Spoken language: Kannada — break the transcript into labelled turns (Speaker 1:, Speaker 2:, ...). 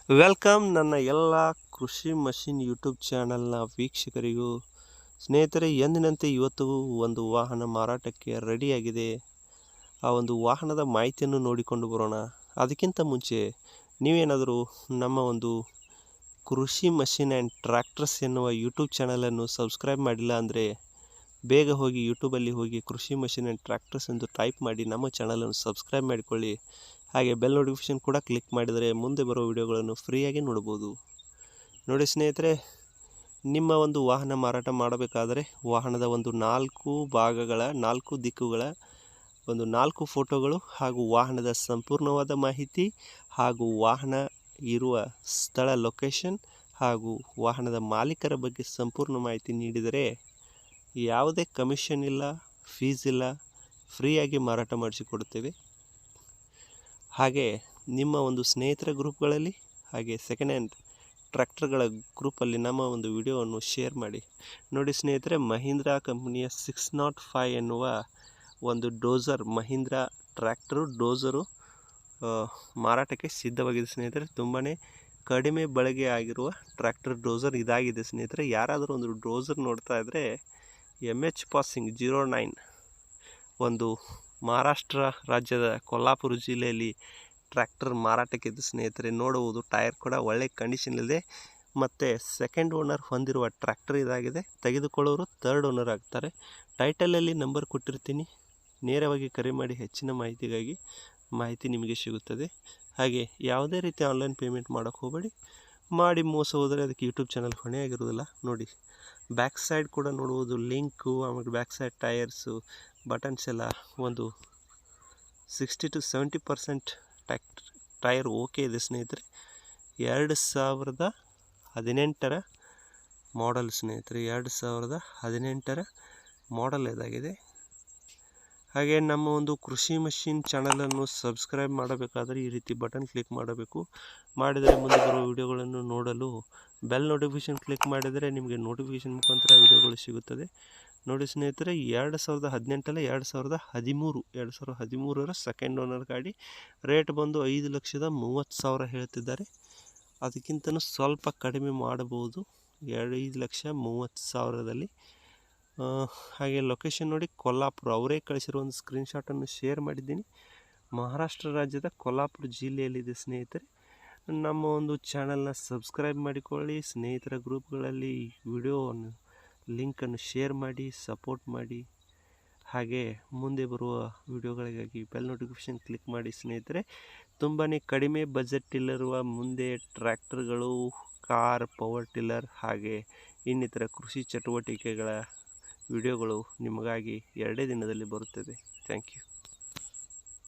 Speaker 1: ವೆಲ್ಕಮ್ ನನ್ನ ಎಲ್ಲ ಕೃಷಿ ಮಷಿನ್ ಯೂಟ್ಯೂಬ್ ಚಾನಲ್ನ ವೀಕ್ಷಕರಿಗೂ. ಸ್ನೇಹಿತರೆ, ಎಂದಿನಂತೆ ಇವತ್ತು ಒಂದು ವಾಹನ ಮಾರಾಟಕ್ಕೆ ರೆಡಿಯಾಗಿದೆ. ಆ ಒಂದು ವಾಹನದ ಮಾಹಿತಿಯನ್ನು ನೋಡಿಕೊಂಡು ಬರೋಣ. ಅದಕ್ಕಿಂತ ಮುಂಚೆ ನೀವೇನಾದರೂ ನಮ್ಮ ಒಂದು ಕೃಷಿ ಮಷಿನ್ ಆ್ಯಂಡ್ ಟ್ರ್ಯಾಕ್ಟರ್ಸ್ ಎನ್ನುವ ಯೂಟ್ಯೂಬ್ ಚಾನಲನ್ನು ಸಬ್ಸ್ಕ್ರೈಬ್ ಮಾಡಿಲ್ಲ ಅಂದರೆ ಬೇಗ ಹೋಗಿ ಯೂಟ್ಯೂಬಲ್ಲಿ ಹೋಗಿ ಕೃಷಿ ಮಷಿನ್ ಆ್ಯಂಡ್ ಟ್ರ್ಯಾಕ್ಟರ್ಸ್ ಎಂದು ಟೈಪ್ ಮಾಡಿ ನಮ್ಮ ಚಾನಲನ್ನು ಸಬ್ಸ್ಕ್ರೈಬ್ ಮಾಡಿಕೊಳ್ಳಿ. ಹಾಗೆ ಬೆಲ್ ನೋಟಿಫಿಕೇಷನ್ ಕೂಡ ಕ್ಲಿಕ್ ಮಾಡಿದರೆ ಮುಂದೆ ಬರೋ ವಿಡಿಯೋಗಳನ್ನು ಫ್ರೀಯಾಗಿ ನೋಡ್ಬೋದು. ನೋಡಿ ಸ್ನೇಹಿತರೆ, ನಿಮ್ಮ ಒಂದು ವಾಹನ ಮಾರಾಟ ಮಾಡಬೇಕಾದರೆ ವಾಹನದ ಒಂದು 4 ಭಾಗಗಳ 4 ದಿಕ್ಕುಗಳ ಒಂದು 4 ಫೋಟೋಗಳು ಹಾಗೂ ವಾಹನದ ಸಂಪೂರ್ಣವಾದ ಮಾಹಿತಿ ಹಾಗೂ ವಾಹನ ಇರುವ ಸ್ಥಳ ಲೊಕೇಶನ್ ಹಾಗೂ ವಾಹನದ ಮಾಲೀಕರ ಬಗ್ಗೆ ಸಂಪೂರ್ಣ ಮಾಹಿತಿ ನೀಡಿದರೆ ಯಾವುದೇ ಕಮಿಷನ್ ಇಲ್ಲ, ಫೀಸ್ ಇಲ್ಲ, ಫ್ರೀಯಾಗಿ ಮಾರಾಟ ಮಾಡಿಸಿಕೊಡುತ್ತೇವೆ. ಹಾಗೆ ನಿಮ್ಮ ಒಂದು ಸ್ನೇಹಿತರ ಗ್ರೂಪ್ಗಳಲ್ಲಿ ಹಾಗೆ ಸೆಕೆಂಡ್ ಹ್ಯಾಂಡ್ ಟ್ರ್ಯಾಕ್ಟರ್ಗಳ ಗ್ರೂಪಲ್ಲಿ ನಮ್ಮ ಒಂದು ವಿಡಿಯೋವನ್ನು ಶೇರ್ ಮಾಡಿ. ನೋಡಿ ಸ್ನೇಹಿತರೆ, ಮಹೀಂದ್ರಾ ಕಂಪನಿಯ 605 ಎನ್ನುವ ಒಂದು ಡೋಸರ್ ಮಹೀಂದ್ರಾ ಟ್ರ್ಯಾಕ್ಟರು ಡೋಸರು ಮಾರಾಟಕ್ಕೆ ಸಿದ್ಧವಾಗಿದೆ ಸ್ನೇಹಿತರೆ. ತುಂಬಾ ಕಡಿಮೆ ಬಳಕೆ ಆಗಿರುವ ಟ್ರ್ಯಾಕ್ಟರ್ ಡೋಸರ್ ಇದಾಗಿದೆ ಸ್ನೇಹಿತರೆ. ಯಾರಾದರೂ ಒಂದು ಡೋಸರ್ ನೋಡ್ತಾ ಇದ್ದರೆ MH ಪಾಸಿಂಗ್ 09 ಒಂದು ಮಹಾರಾಷ್ಟ್ರ ರಾಜ್ಯದ ಕೊಲ್ಹಾಪುರ ಜಿಲ್ಲೆಯಲ್ಲಿ ಟ್ರ್ಯಾಕ್ಟರ್ ಮಾರಾಟಕ್ಕಿದ್ದು ಸ್ನೇಹಿತರೆ. ನೋಡುವುದು ಟೈರ್ ಕೂಡ ಒಳ್ಳೆ ಕಂಡೀಷನಲ್ಲಿದೆ ಮತ್ತು ಸೆಕೆಂಡ್ ಓನರ್ ಹೊಂದಿರುವ ಟ್ರ್ಯಾಕ್ಟರ್ ಇದಾಗಿದೆ. ತೆಗೆದುಕೊಳ್ಳೋರು ಥರ್ಡ್ ಓನರ್ ಆಗ್ತಾರೆ. ಟೈಟಲಲ್ಲಿ ನಂಬರ್ ಕೊಟ್ಟಿರ್ತೀನಿ, ನೇರವಾಗಿ ಕರೆ ಮಾಡಿ ಹೆಚ್ಚಿನ ಮಾಹಿತಿ ನಿಮಗೆ ಸಿಗುತ್ತದೆ. ಹಾಗೆ ಯಾವುದೇ ರೀತಿ ಆನ್ಲೈನ್ ಪೇಮೆಂಟ್ ಮಾಡೋಕ್ಕೆ ಹೋಗಬೇಡಿ. ಮಾಡಿ ಮೋಸ ಹೋದರೆ ಅದಕ್ಕೆ ಯೂಟ್ಯೂಬ್ ಚಾನಲ್ ಹೊಣೆಯಾಗಿರೋದಿಲ್ಲ. ನೋಡಿ, ಬ್ಯಾಕ್ ಸೈಡ್ ಕೂಡ ನೋಡುವುದು ಲಿಂಕು, ಆಮೇಲೆ ಬ್ಯಾಕ್ ಸೈಡ್ ಟೈರ್ಸು ಬಟನ್ಸ್ ಎಲ್ಲ ಒಂದು 60 to 70% ಟೈರ್ ಓಕೆ ಇದೆ ಸ್ನೇಹಿತರೆ. 2018 ಮಾಡೆಲ್ ಸ್ನೇಹಿತರೆ, 2018 ಮಾಡೆಲ್ ಇದಾಗಿದೆ. ಹಾಗೆ ನಮ್ಮ ಒಂದು ಕೃಷಿ ಮಷಿನ್ ಚಾನಲನ್ನು ಸಬ್ಸ್ಕ್ರೈಬ್ ಮಾಡಬೇಕಾದರೆ ಈ ರೀತಿ ಬಟನ್ ಕ್ಲಿಕ್ ಮಾಡಬೇಕು. ಮಾಡಿದರೆ ಮುಂದೆ ಬರುವ ವಿಡಿಯೋಗಳನ್ನು ನೋಡಲು ಬೆಲ್ ನೋಟಿಫಿಕೇಷನ್ ಕ್ಲಿಕ್ ಮಾಡಿದರೆ ನಿಮಗೆ ನೋಟಿಫಿಕೇಷನ್ ಮುಖಾಂತರ ವಿಡಿಯೋಗಳು ಸಿಗುತ್ತದೆ. ನೋಡಿ ಸ್ನೇಹಿತರೆ, 2018 2013 ಸೆಕೆಂಡ್ ಓನರ್ ಗಾಡಿ. ರೇಟ್ ಬಂದು 5,30,000 ಹೇಳ್ತಿದ್ದಾರೆ. ಅದಕ್ಕಿಂತಲೂ ಸ್ವಲ್ಪ ಕಡಿಮೆ ಮಾಡಬಹುದು, 5,30,000ದಲ್ಲಿ. ಹಾಗೆ ಲೊಕೇಶನ್ ನೋಡಿ ಕೊಲ್ಹಾಪುರ. ಅವರೇ ಕಳಿಸಿರೋ ಒಂದು ಸ್ಕ್ರೀನ್ಶಾಟನ್ನು ಶೇರ್ ಮಾಡಿದ್ದೀನಿ. ಮಹಾರಾಷ್ಟ್ರ ರಾಜ್ಯದ ಕೊಲ್ಹಾಪುರ ಜಿಲ್ಲೆಯಲ್ಲಿದೆ ಸ್ನೇಹಿತರೆ. ನಮ್ಮ ಒಂದು ಚಾನಲ್ನ ಸಬ್ಸ್ಕ್ರೈಬ್ ಮಾಡಿಕೊಳ್ಳಿ. ಸ್ನೇಹಿತರ ಗ್ರೂಪ್ಗಳಲ್ಲಿ ವಿಡಿಯೋವನ್ನು ಲಿಂಕನ್ನು ಶೇರ್ ಮಾಡಿ, ಸಪೋರ್ಟ್ ಮಾಡಿ. ಹಾಗೆ ಮುಂದೆ ಬರುವ ವಿಡಿಯೋಗಳಿಗಾಗಿ ಬೆಲ್ ನೋಟಿಫಿಕೇಷನ್ ಕ್ಲಿಕ್ ಮಾಡಿ ಸ್ನೇಹಿತರೆ. ತುಂಬಾ ಕಡಿಮೆ ಬಜೆಟಲ್ಲಿರುವ ಮುಂದೆ ಟ್ರ್ಯಾಕ್ಟರ್ಗಳು, ಕಾರ್, ಪವರ್ ಟಿಲ್ಲರ್ ಹಾಗೆ ಇನ್ನಿತರ ಕೃಷಿ ಚಟುವಟಿಕೆಗಳ ವಿಡಿಯೋಗಳು ನಿಮಗಾಗಿ 2 ದಿನದಲ್ಲಿ ಬರುತ್ತದೆ. Thank you.